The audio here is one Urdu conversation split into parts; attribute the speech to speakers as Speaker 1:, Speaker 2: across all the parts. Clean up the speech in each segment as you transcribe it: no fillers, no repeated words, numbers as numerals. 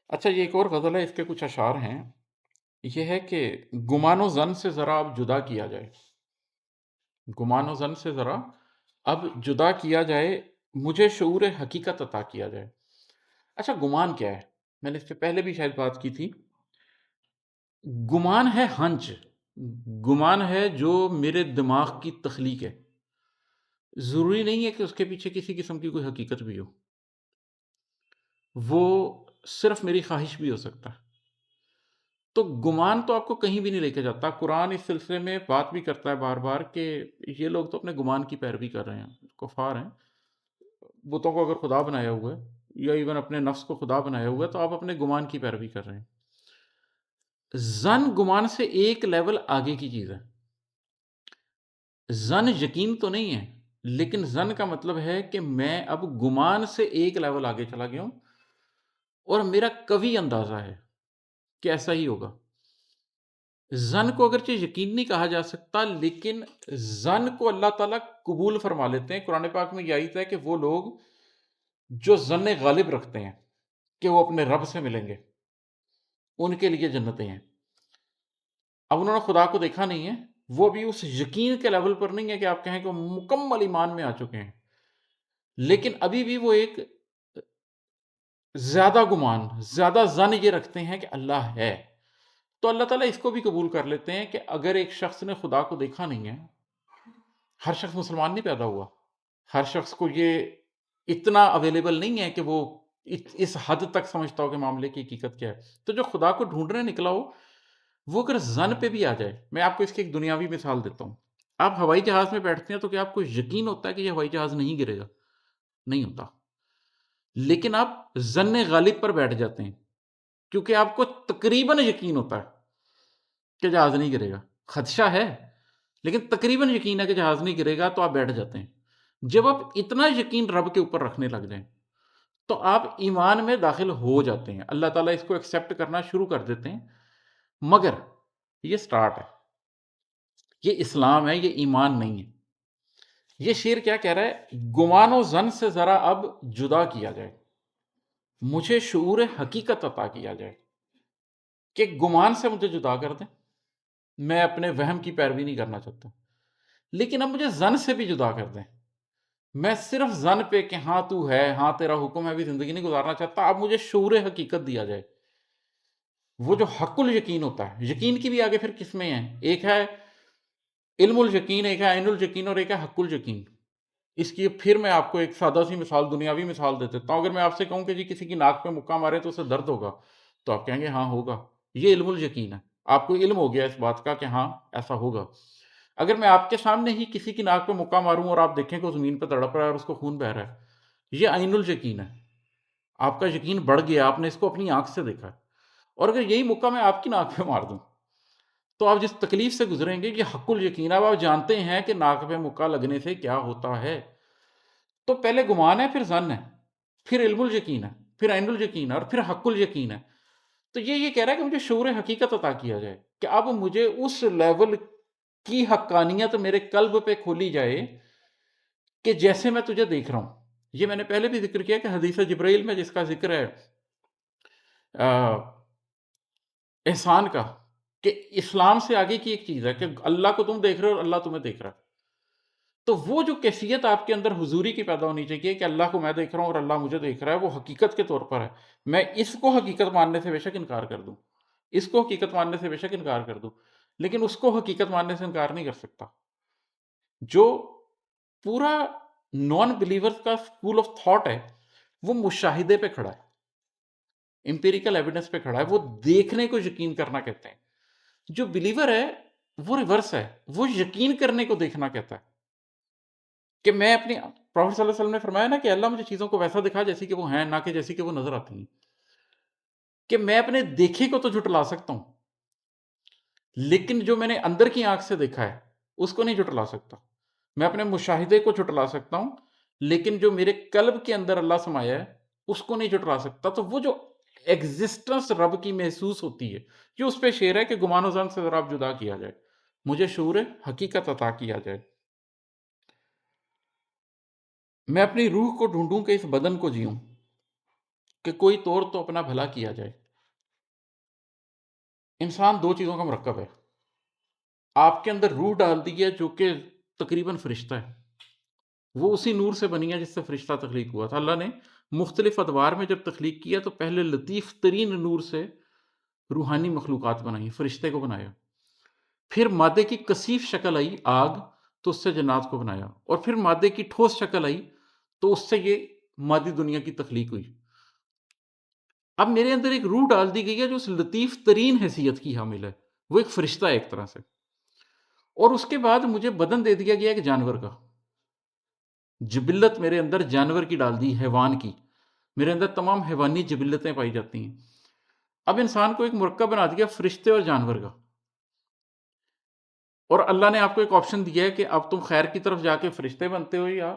Speaker 1: اچھا، یہ ایک اور غزل ہے، اس کے کچھ اشعار ہیں۔ یہ ہے کہ گمان و ظن سے ذرا اب جدا کیا جائے، گمان و ظن سے ذرا اب جدا کیا جائے، مجھے شعور حقیقت عطا کیا جائے۔ اچھا، گمان کیا ہے؟ میں نے اس سے پہلے بھی شاید بات کی تھی۔ گمان ہے ہنچ، گمان ہے جو میرے دماغ کی تخلیق ہے۔ ضروری نہیں ہے کہ اس کے پیچھے کسی قسم کی کوئی حقیقت بھی ہو، وہ صرف میری خواہش بھی ہو سکتا ہے۔ تو گمان تو آپ کو کہیں بھی نہیں لے کے جاتا۔ قرآن اس سلسلے میں بات بھی کرتا ہے بار بار کہ یہ لوگ تو اپنے گمان کی پیروی کر رہے ہیں، کفار ہیں۔ بتوں کو اگر خدا بنایا ہوا ہے یا ایون اپنے نفس کو خدا بنایا ہوا ہے تو آپ اپنے گمان کی پیروی کر رہے ہیں۔ ظن گمان سے ایک لیول آگے کی چیز ہے۔ ظن یقین تو نہیں ہے، لیکن ظن کا مطلب ہے کہ میں اب گمان سے ایک لیول آگے چلا گیا ہوں، اور میرا قوی اندازہ ہے کہ ایسا ہی ہوگا۔ ظن کو اگرچہ یقین نہیں کہا جا سکتا، لیکن ظن کو اللہ تعالیٰ قبول فرما لیتے ہیں۔ قرآن پاک میں یہ آیت ہے کہ وہ لوگ جو ظن غالب رکھتے ہیں کہ وہ اپنے رب سے ملیں گے، ان کے لیے جنتیں ہیں۔ اب انہوں نے خدا کو دیکھا نہیں ہے، وہ بھی اس یقین کے لیول پر نہیں ہے کہ آپ کہیں کہ وہ مکمل ایمان میں آ چکے ہیں، لیکن ابھی بھی وہ ایک زیادہ گمان، زیادہ ظن یہ رکھتے ہیں کہ اللہ ہے۔ تو اللہ تعالیٰ اس کو بھی قبول کر لیتے ہیں کہ اگر ایک شخص نے خدا کو دیکھا نہیں ہے، ہر شخص مسلمان نہیں پیدا ہوا، ہر شخص کو یہ اتنا اویلیبل نہیں ہے کہ وہ اس حد تک سمجھتا ہو کہ معاملے کی حقیقت کیا ہے۔ تو جو خدا کو ڈھونڈنے نکلا ہو، وہ اگر ظن پہ بھی آ جائے، میں آپ کو اس کی ایک دنیاوی مثال دیتا ہوں۔ آپ ہوائی جہاز میں بیٹھتے ہیں تو کیا آپ کو یقین ہوتا ہے کہ یہ ہوائی جہاز نہیں گرے گا؟ نہیں ہوتا، لیکن آپ ظن غالب پر بیٹھ جاتے ہیں کیونکہ آپ کو تقریباً یقین ہوتا ہے کہ جہاز نہیں گرے گا۔ خدشہ ہے، لیکن تقریباً یقین ہے کہ جہاز نہیں گرے گا، تو آپ بیٹھ جاتے ہیں۔ جب آپ اتنا یقین رب کے اوپر رکھنے لگ جائیں تو آپ ایمان میں داخل ہو جاتے ہیں، اللہ تعالیٰ اس کو ایکسیپٹ کرنا شروع کر دیتے ہیں۔ مگر یہ سٹارٹ ہے، یہ اسلام ہے، یہ ایمان نہیں ہے۔ یہ شعر کیا کہہ رہا ہے؟ گمان و ظن سے ذرا اب جدا کیا جائے، مجھے شعور حقیقت عطا کیا جائے، کہ گمان سے مجھے جدا کر دیں، میں اپنے وہم کی پیروی نہیں کرنا چاہتا، لیکن اب مجھے ظن سے بھی جدا کر دیں، میں صرف ظن پہ کہ ہاں تو ہے، ہاں تیرا حکم ہے بھی زندگی نہیں گزارنا چاہتا۔ اب مجھے شعور حقیقت دیا جائے، وہ جو حق الیقین ہوتا ہے۔ یقین کی بھی آگے پھر قسمیں ہیں، ایک ہے علم الیقین، ایک ہے عین الیقین، اور ایک ہے حق الیقین۔ اس کی پھر میں آپ کو ایک سادہ سی مثال، دنیاوی مثال دے دیتا ہوں۔ اگر میں آپ سے کہوں کہ جی کسی کی ناک پہ مکہ مارے تو اسے درد ہوگا، تو آپ کہیں گے ہاں ہوگا، یہ علم الیقین ہے، آپ کو علم ہو گیا اس بات کا کہ ہاں ایسا ہوگا۔ اگر میں آپ کے سامنے ہی کسی کی ناک پہ مکہ ماروں اور آپ دیکھیں کہ وہ زمین پہ تڑپ رہا ہے اور اس کو خون بہہ رہا ہے، یہ عین الیقین ہے، آپ کا یقین بڑھ گیا، آپ نے اس کو اپنی آنکھ سے دیکھا ہے۔ اور اگر یہی مکہ میں آپ کی ناک پہ مار دوں تو آپ جس تکلیف سے گزریں گے، یہ حق الیقین ہے، اب آپ جانتے ہیں کہ ناک پہ مکہ لگنے سے کیا ہوتا ہے۔ تو پہلے گمان ہے، پھر ظن ہے، پھر علم الیقین ہے، پھر عین الیقین ہے، اور پھر حق الیقین ہے۔ تو یہ کہہ رہا ہے کہ مجھے شعور حقیقت عطا کیا جائے، کہ اب مجھے اس لیول کی حقانیت میرے قلب پہ کھولی جائے کہ جیسے میں تجھے دیکھ رہا ہوں۔ یہ میں نے پہلے بھی ذکر کیا کہ حدیث جبرائیل میں جس کا ذکر ہے احسان کا، کہ اسلام سے آگے کی ایک چیز ہے کہ اللہ کو تم دیکھ رہے ہو اور اللہ تمہیں دیکھ رہا ہے۔ تو وہ جو کیفیت آپ کے اندر حضوری کی پیدا ہونی چاہیے کہ اللہ کو میں دیکھ رہا ہوں اور اللہ مجھے دیکھ رہا ہے، وہ حقیقت کے طور پر ہے۔ میں اس کو حقیقت ماننے سے بے شک انکار کر دوں، اس کو حقیقت ماننے سے بے شک انکار کر دوں، لیکن اس کو حقیقت ماننے سے انکار نہیں کر سکتا۔ جو پورا نان بلیورز کا اسکول آف تھاٹ ہے، وہ مشاہدے پہ کھڑا ہے، امپیریکل ایویڈنس پہ کھڑا ہے، وہ دیکھنے کو یقین کرنا کہتے ہیں۔ جو بلیور ہے وہ ریورس ہے، وہ یقین کرنے کو دیکھنا کہتا ہے، کہ میں اپنی پروفیٹ صلی اللہ علیہ وسلم نے فرمایا نا کہ اللہ مجھے چیزوں کو ویسا دکھا جیسی کہ وہ ہیں، نہ کہ جیسی کہ وہ نظر آتی ہیں، کہ میں اپنے دیکھے کو تو جھٹلا سکتا ہوں، لیکن جو میں نے اندر کی آنکھ سے دیکھا ہے اس کو نہیں جھٹلا سکتا۔ میں اپنے مشاہدے کو جھٹلا سکتا ہوں، لیکن جو میرے قلب کے اندر اللہ سمایا ہے اس کو نہیں جھٹلا سکتا۔ تو وہ جو ایگزسٹنس رب کی محسوس ہوتی ہے، یہ اس پہ شعر ہے کہ گمان و ظن سے ذرا اب جدا کیا جائے، مجھے شعور حقیقت عطا کیا جائے، میں اپنی روح کو ڈھونڈوں کہ اس بدن کو جیوں، کہ کوئی طور تو اپنا بھلا کیا جائے۔ انسان دو چیزوں کا مرکب ہے، آپ کے اندر روح ڈال دی ہے جو کہ تقریباً فرشتہ ہے، وہ اسی نور سے بنی ہے جس سے فرشتہ تخلیق ہوا تھا۔ اللہ نے مختلف ادوار میں جب تخلیق کیا تو پہلے لطیف ترین نور سے روحانی مخلوقات بنائی، فرشتے کو بنایا، پھر مادے کی کثیف شکل آئی آگ تو اس سے جنات کو بنایا، اور پھر مادے کی ٹھوس شکل آئی تو اس سے یہ مادی دنیا کی تخلیق ہوئی۔ اب میرے اندر ایک روح ڈال دی گئی ہے جو اس لطیف ترین حیثیت کی حامل ہے، وہ ایک فرشتہ ہے ایک طرح سے، اور اس کے بعد مجھے بدن دے دیا گیا ایک جانور کا، جبلت میرے اندر جانور کی ڈال دی، حیوان کی، میرے اندر تمام حیوانی جبلتیں پائی جاتی ہیں۔ اب انسان کو ایک مرکب بنا دیا فرشتے اور جانور کا، اور اللہ نے آپ کو ایک آپشن دیا ہے کہ اب تم خیر کی طرف جا کے فرشتے بنتے ہو یا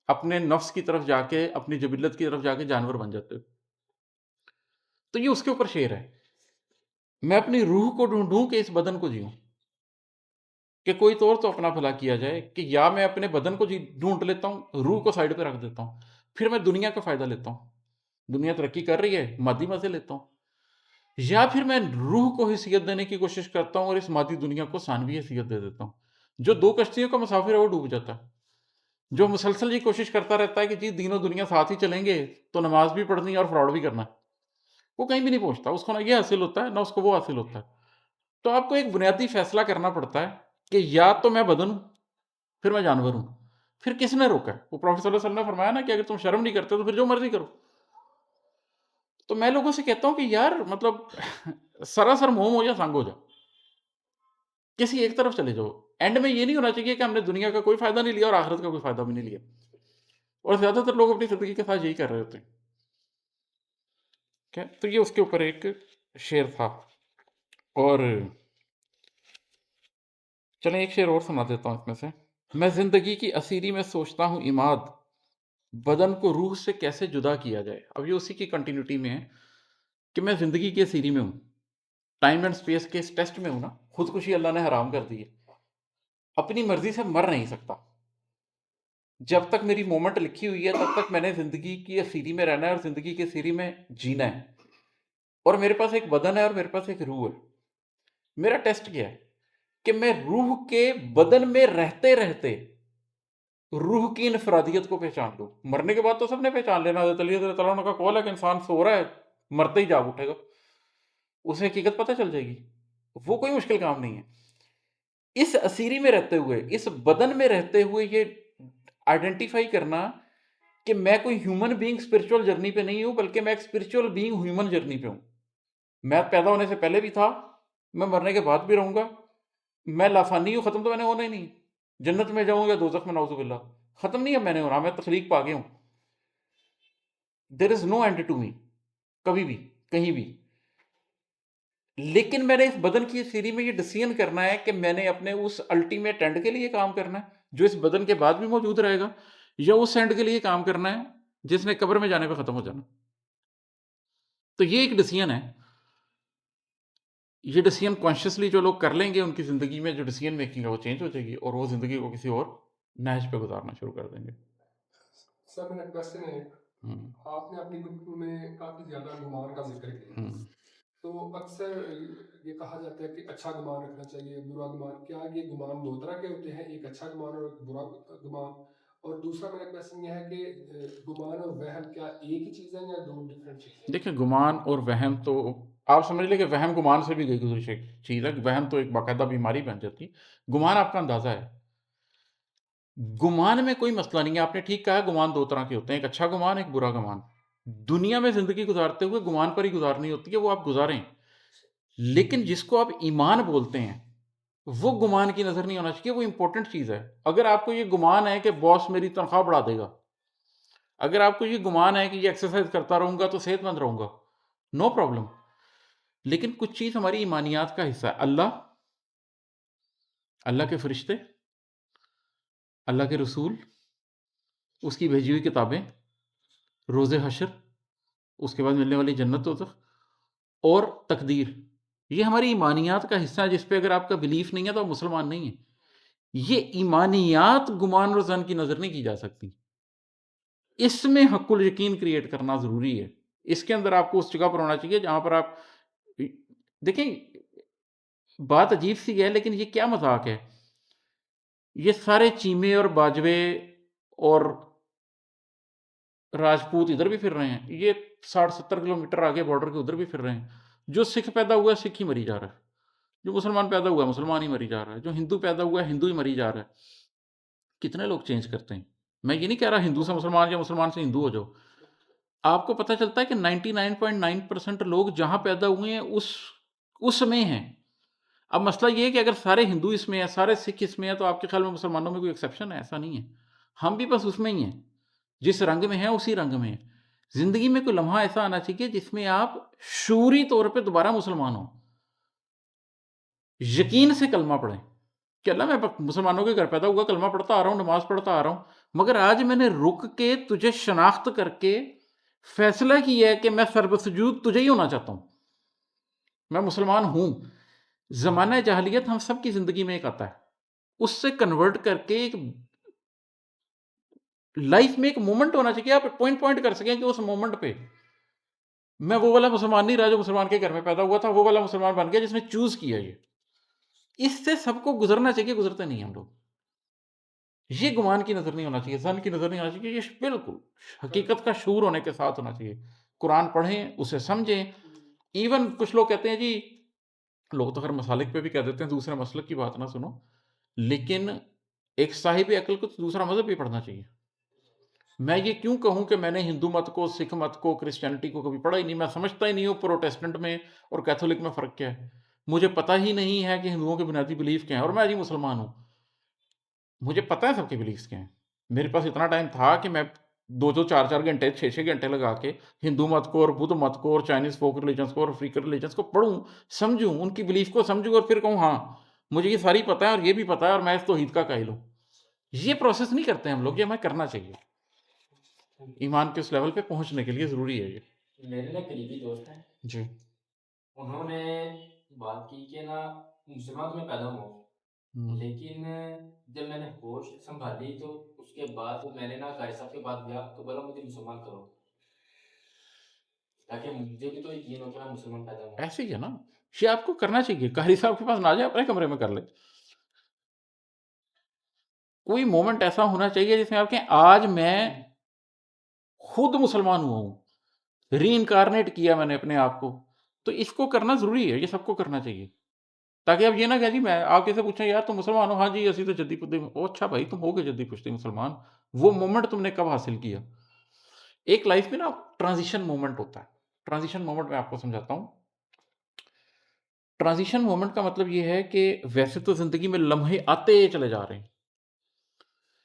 Speaker 1: اپنے نفس کی طرف جا کے، اپنی جبلت کی طرف جا کے جانور بن جاتے ہو۔ تو یہ اس کے اوپر شعر ہے، میں اپنی روح کو ڈھونڈوں کہ اس بدن کو جیوں، کہ کوئی طور تو اپنا بھلا کیا جائے، کہ یا میں اپنے بدن کو ڈھونڈ لیتا ہوں، روح کو سائڈ پہ رکھ دیتا ہوں، پھر میں دنیا کا فائدہ لیتا ہوں، دنیا ترقی کر رہی ہے مادی مزے لیتا ہوں، یا پھر میں روح کو حیثیت دینے کی کوشش کرتا ہوں اور اس مادی دنیا کو ثانوی حیثیت دے دیتا ہوں۔ جو دو کشتیوں کا مسافر ہے وہ ڈوب جاتا ہے، جو مسلسل یہ کوشش کرتا رہتا ہے کہ جی دینوں دنیا ساتھ ہی چلیں گے تو نماز بھی پڑھنی ہے اور فراڈ بھی کرنا ہے، وہ کہیں بھی نہیں پہنچتا، اس کو نہ یہ حاصل ہوتا ہے نہ اس کو وہ حاصل ہوتا ہے۔ تو آپ کو ایک بنیادی فیصلہ کرنا پڑتا ہے کہ یا تو میں بدن ہوں، پھر میں جانور ہوں، پھر کس نے روکا ہے؟ وہ پروفیٹ صلی اللہ علیہ وسلم نے فرمایا نا کہ اگر تم شرم نہیں کرتے تو پھر جو مرضی کرو۔ تو میں لوگوں سے کہتا ہوں کہ یار مطلب سراسر موم ہو یا سنگ ہو جا، کسی ایک طرف چلے جاؤ، اینڈ میں یہ نہیں ہونا چاہیے کہ ہم نے دنیا کا کوئی فائدہ نہیں لیا اور آخرت کا کوئی فائدہ بھی نہیں لیا، اور زیادہ تر لوگ اپنی زندگی کے ساتھ یہی کر رہے ہوتے ہیں۔ تو یہ اس کے اوپر ایک شعر تھا، اور چلیں ایک شعر اور سنا دیتا ہوں اس میں سے۔ میں زندگی کی اسیری میں سوچتا ہوں عماد، بدن کو روح سے کیسے جدا کیا جائے۔ اب یہ اسی کی کنٹینیوٹی میں ہے کہ میں زندگی کی اسیری میں ہوں، ٹائم اینڈ سپیس کے اس ٹیسٹ میں ہوں نا، خودکشی اللہ نے حرام کر دی ہے، اپنی مرضی سے مر نہیں سکتا، جب تک میری مومنٹ لکھی ہوئی ہے تب تک میں نے زندگی کی اسیری میں رہنا ہے اور زندگی کی اسیری میں جینا ہے، اور میرے پاس ایک بدن ہے اور میرے پاس ایک روح ہے۔ میرا ٹیسٹ کیا ہے کہ میں روح کے بدن میں رہتے رہتے روح کی انفرادیت کو پہچان لوں۔ مرنے کے بعد تو سب نے پہچان لینا، حضرت علی رضی اللہ عنہ کا قول ہے کہ انسان سو رہا ہے مرتے ہی جاگ اٹھے گا، اسے حقیقت پتہ چل جائے گی، وہ کوئی مشکل کام نہیں ہے۔ اس اسیری میں رہتے ہوئے، اس بدن میں رہتے ہوئے یہ آئیڈینٹیفائی کرنا کہ میں کوئی ہیومن بینگ اسپرچول جرنی پہ نہیں ہوں، بلکہ میں ایک اسپرچول بینگ ہیومن جرنی پہ ہوں۔ میں پیدا ہونے سے پہلے بھی تھا، میں مرنے کے بعد بھی رہوں گا، میں لافانی ہوں، ختم تو میں نے ہونا ہی نہیں، جنت میں جاؤں یا دوزخ میں، نعوذ باللہ، ختم نہیں ہے میں نے ہونا، میں تخلیق پا گیا ہوں۔ دیر از نو اینڈ ٹو می، کبھی بھی کہیں بھی۔ لیکن میں نے اس بدن کی سیری میں یہ ڈیسیژن کرنا ہے کہ میں نے اپنے اس الٹیمیٹ اینڈ کے لیے کام کرنا ہے جو اس بدن کے بعد بھی موجود رہے گا، یا اس اینڈ کے لیے کام کرنا ہے جس نے قبر میں جانے پہ ختم ہو جانا۔ تو یہ ایک ڈیسیژن ہے، یہ ڈیسیژن کانشیسلی جو لوگ کر لیں گے ان کی زندگی میں جو ڈیسیژن میکنگ ہے وہ چینج ہو جائے گی، اور وہ زندگی کو کسی اور نہج پہ گزارنا شروع کر دیں گے۔
Speaker 2: سر میرا کوشچن ہے، آپ نے اپنی گفتگو میں کافی زیادہ گمان کا ذکر کیا، تو اکثر یہ کہا جاتا ہے کہ اچھا گمان رکھنا چاہیے، برا گمان، کیا یہ گمان دو طرح کے ہوتے ہیں، ایک اچھا گمان اور ایک برا گمان؟ اور دوسرا میرا کوشچن یہ ہے کہ گمان اور وہم کیا ایک ہی چیز ہے یا دو ڈفرینٹ چیزیں؟
Speaker 1: دیکھیں گمان اور وہم تو آپ سمجھ لیں کہ وہم گمان سے بھی گئی گزرش ایک چیز ہے، وہم تو ایک باقاعدہ بیماری بن جاتی، گمان آپ کا اندازہ ہے۔ گمان میں کوئی مسئلہ نہیں ہے، آپ نے ٹھیک کہا، گمان دو طرح کے ہوتے ہیں، ایک اچھا گمان ایک برا گمان۔ دنیا میں زندگی گزارتے ہوئے گمان پر ہی گزارنی ہوتی ہے، وہ آپ گزاریں، لیکن جس کو آپ ایمان بولتے ہیں وہ گمان کی نظر نہیں ہونا چاہیے، وہ امپورٹنٹ چیز ہے۔ اگر آپ کو یہ گمان ہے کہ باس میری تنخواہ بڑھا دے گا، اگر آپ کو یہ گمان ہے کہ یہ ایکسرسائز کرتا رہوں گا تو صحت مند رہوں گا، نو پرابلم، لیکن کچھ چیز ہماری ایمانیات کا حصہ ہے، اللہ کے فرشتے، اللہ کے رسول، اس کی بھیجی ہوئی کتابیں، روز حشر، اس کے بعد ملنے والی جنت دوزخ، اور تقدیر، یہ ہماری ایمانیات کا حصہ ہے جس پہ اگر آپ کا بلیف نہیں ہے تو آپ مسلمان نہیں ہیں۔ یہ ایمانیات گمان اور ظن کی نظر نہیں کی جا سکتی، اس میں حق الیقین کریٹ کرنا ضروری ہے۔ اس کے اندر آپ کو اس جگہ پر ہونا چاہیے جہاں پر آپ دیکھیں، بات عجیب سی ہے لیکن یہ کیا مذاق ہے، یہ سارے چیمے اور باجوے اور راجپوت ادھر بھی پھر رہے ہیں، یہ 60-70 کلومیٹر آگے بارڈر کے ادھر بھی پھر رہے ہیں. جو سکھ پیدا ہوا ہے سکھ ہی مری جا رہا ہے، جو مسلمان پیدا ہوا ہے مسلمان ہی مری جا رہا ہے، جو ہندو پیدا ہوا ہے ہندو ہی مری جا رہا ہے. کتنے لوگ چینج کرتے ہیں؟ میں یہ نہیں کہہ رہا ہندو سے مسلمان یا مسلمان سے ہندو ہو جاؤ. آپ کو پتہ چلتا ہے کہ 99.9% لوگ جہاں پیدا ہوئے ہیں اس میں ہیں. اب مسئلہ یہ ہے کہ اگر سارے ہندو اس میں ہیں، سارے سکھ اس میں ہیں، تو آپ کے خیال میں مسلمانوں میں کوئی ایکسیپشن ہے؟ ایسا نہیں ہے، ہم بھی بس اس میں ہی ہیں، جس رنگ میں ہیں اسی رنگ میں ہیں. زندگی میں کوئی لمحہ ایسا آنا چاہیے جس میں آپ شعوری طور پہ دوبارہ مسلمان ہوں، یقین سے کلمہ پڑھیں کہ اللہ میں مسلمانوں کے گھر پیدا ہوا، کلمہ پڑھتا آ رہا ہوں، نماز پڑھتا آ رہا ہوں، مگر آج میں نے رک کے تجھے شناخت کر کے فیصلہ کیا ہے کہ میں سربسجود تجھے ہی ہونا چاہتا ہوں، میں مسلمان ہوں. زمانہ جاہلیت ہم سب کی زندگی میں ایک آتا ہے، اس سے کنورٹ کر کے ایک لائف میں ایک مومنٹ ہونا چاہیے، آپ پوائنٹ کر سکیں کہ اس مومنٹ پہ میں وہ والا مسلمان نہیں رہا جو مسلمان کے گھر میں پیدا ہوا تھا، وہ والا مسلمان بن گیا جس نے چوز کیا. یہ اس سے سب کو گزرنا چاہیے، گزرتے نہیں ہم لوگ. یہ گمان کی نظر نہیں ہونا چاہیے، زن کی نظر نہیں ہونا چاہیے، یہ بالکل حقیقت کا شعور ہونے کے ساتھ ہونا چاہیے. قرآن پڑھیں، اسے سمجھیں. ایون کچھ لوگ کہتے ہیں جی، لوگ تو خیر مسالک پہ بھی کہہ دیتے ہیں دوسرے مسلک کی بات نہ سنو، لیکن ایک صاحب عقل کو دوسرا مذہب بھی پڑھنا چاہیے. میں یہ کیوں کہوں کہ میں نے ہندو مت کو، سکھ مت کو، کرسچینٹی کو کبھی پڑھا ہی نہیں، میں سمجھتا ہی نہیں ہوں پروٹیسٹنٹ میں اور کیتھولک میں فرق کیا ہے. مجھے پتہ ہی نہیں ہے کہ ہندوؤں کے بنیادی بلیف کیا ہیں، اور میں جی مسلمان ہوں، مجھے پتہ ہے سب کے بلیفس کیا ہیں. میرے پاس اتنا ٹائم تھا کہ میں 2-4 گھنٹے 6 گھنٹے لگا کے ہندو مت کو اور بدھ مت کو اور چائنیز فوک ریلیجنس کو اور افریقن ریلیجنس کو پڑھوں، سمجھوں، ان کی بلیف کو سمجھوں، اور پھر کہوں ہاں مجھے یہ ساری پتہ ہے اور یہ بھی پتہ ہے اور میں اس توحید کا قائل ہوں. یہ پروسیس نہیں کرتے ہم لوگ، یہ ہمیں کرنا چاہیے. ایمان کے اس لیول پہ پہنچنے کے لیے ضروری ہے. یہ
Speaker 3: میرے نا قریبی دوست ہیں
Speaker 1: جی،
Speaker 3: انہوں نے بات کی کہ نا مسلمان میں پیدا ہوا، لیکن جب میں نے ہوش سنبھالی تو اس کے بعد میں نے نا قاری صاحب کے پاس گیا تو بولا مجھے مسلمان کرو، تاکہ مجھے بھی تو یقین ہو کہ میں مسلمان پیدا ہوں.
Speaker 1: ایسے ہی ہے نا، یہ آپ کو کرنا چاہیے. قاری صاحب کے پاس نہ جائے، اپنے کمرے میں کر لے. کوئی مومنٹ ایسا ہونا چاہیے جس میں آپ کہیں آج میں خود مسلمان ہوا ہوں، ری انکارنیٹ کیا میں نے اپنے آپ کو. تو اس کو کرنا ضروری ہے، یہ سب کو کرنا چاہیے، تاکہ اب یہ نہ کہ جی میں آپ کیسے پوچھیں یار تم مسلمان ہو، ہاں جی اسی تو جدی پشتی. اچھا بھائی تم ہو گئے جدی پشتی مسلمان، وہ مومنٹ تم نے کب حاصل کیا؟ ایک لائف میں نا ٹرانزیشن مومنٹ ہوتا ہے. ٹرانزیشن مومنٹ میں آپ کو سمجھاتا ہوں. ٹرانزیشن مومنٹ کا مطلب یہ ہے کہ ویسے تو زندگی میں لمحے آتے چلے جا رہے ہیں،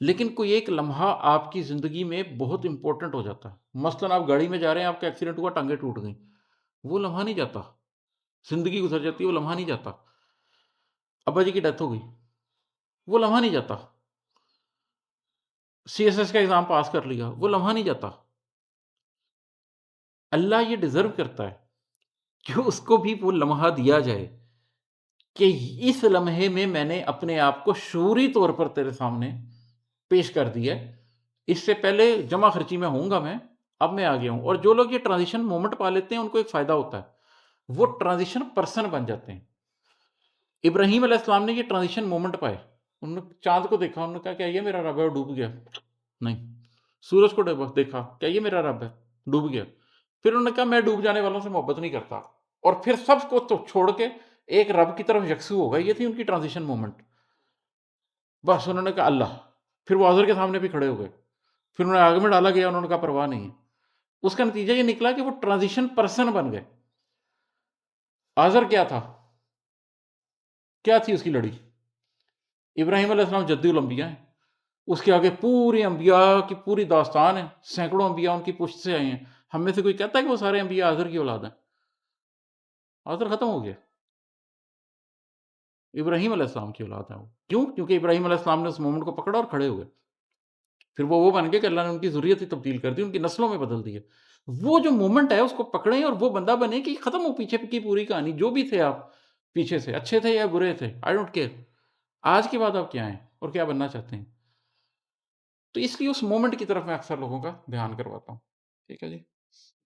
Speaker 1: لیکن کوئی ایک لمحہ آپ کی زندگی میں بہت امپورٹنٹ ہو جاتا ہے. مثلاً آپ گاڑی میں جا رہے ہیں، آپ کا ایکسیڈنٹ ہوا، ٹانگیں ٹوٹ گئیں، وہ لمحہ نہیں جاتا، زندگی گزر جاتی ہے، وہ لمحہ نہیں جاتا. ابا جی کی ڈیتھ ہو گئی، وہ لمحہ نہیں جاتا. CSS کا ایگزام پاس کر لیا، وہ لمحہ نہیں جاتا. اللہ یہ ڈیزرو کرتا ہے کہ اس کو بھی وہ لمحہ دیا جائے کہ اس لمحے میں میں نے اپنے آپ کو شعوری طور پر تیرے سامنے پیش کر دیا. اس سے پہلے جمع خرچی میں ہوں گا، میں اب میں آ گیا ہوں. اور جو لوگ یہ ٹرانزیشن مومنٹ پا لیتے ہیں ان کو ایک فائدہ ہوتا ہے، وہ ٹرانزیشن پرسن بن جاتے ہیں. ابراہیم علیہ السلام نے یہ ٹرانزیشن مومنٹ پائے. انہوں نے چاند کو دیکھا، انہوں نے کہا کیا یہ میرا رب ہے، اور ڈوب گیا. نہیں. سورج کو دیکھا، کیا یہ میرا رب ہے، ڈوب گیا. پھر انہوں نے کہا میں ڈوب جانے والوں سے محبت نہیں کرتا، اور پھر سب کو تو چھوڑ کے ایک رب کی طرف یکسو ہو گئے. یہ تھی ان کی ٹرانزیشن مومنٹ. بس انہوں نے کہا اللہ. پھر وہ آزر کے سامنے بھی کھڑے ہو گئے، پھر انہیں آگ میں ڈالا گیا، انہوں نے کہا پرواہ نہیں ہے. اس کا نتیجہ یہ نکلا کہ وہ ٹرانزیشن پرسن بن گئے. آزر کیا تھا، کیا تھی اس کی لڑی؟ ابراہیم علیہ السلام جدی الانبیاء ہیں، اس کے آگے پوری انبیاء کی پوری داستان ہے، سینکڑوں انبیاء ان کی پشت سے آئے ہیں. ہم میں سے کوئی کہتا ہے کہ وہ سارے انبیاء آزر کی اولاد ہیں؟ آزر ختم ہو گیا، ابراہیم علیہ السلام کی اولاد ہے وہ. کیوں؟ کیونکہ ابراہیم علیہ السلام نے اس مومنٹ کو پکڑا اور کھڑے ہو گئے. پھر وہ بن گئے کہ اللہ نے ان کی ذریت ہی تبدیل کر دی، ان کی نسلوں میں بدل دی ہے. وہ جو مومنٹ ہے اس کو پکڑیں اور وہ بندہ بنے کہ ختم ہو پیچھے کی پوری کہانی. جو بھی تھے آپ پیچھے سے، اچھے تھے یا برے تھے، آئی ڈونٹ کیئر. آج کے بعد آپ کیا ہیں اور کیا بننا چاہتے ہیں. تو اس لیے اس مومنٹ کی طرف میں اکثر لوگوں کا دھیان کرواتا ہوں. ٹھیک ہے جی.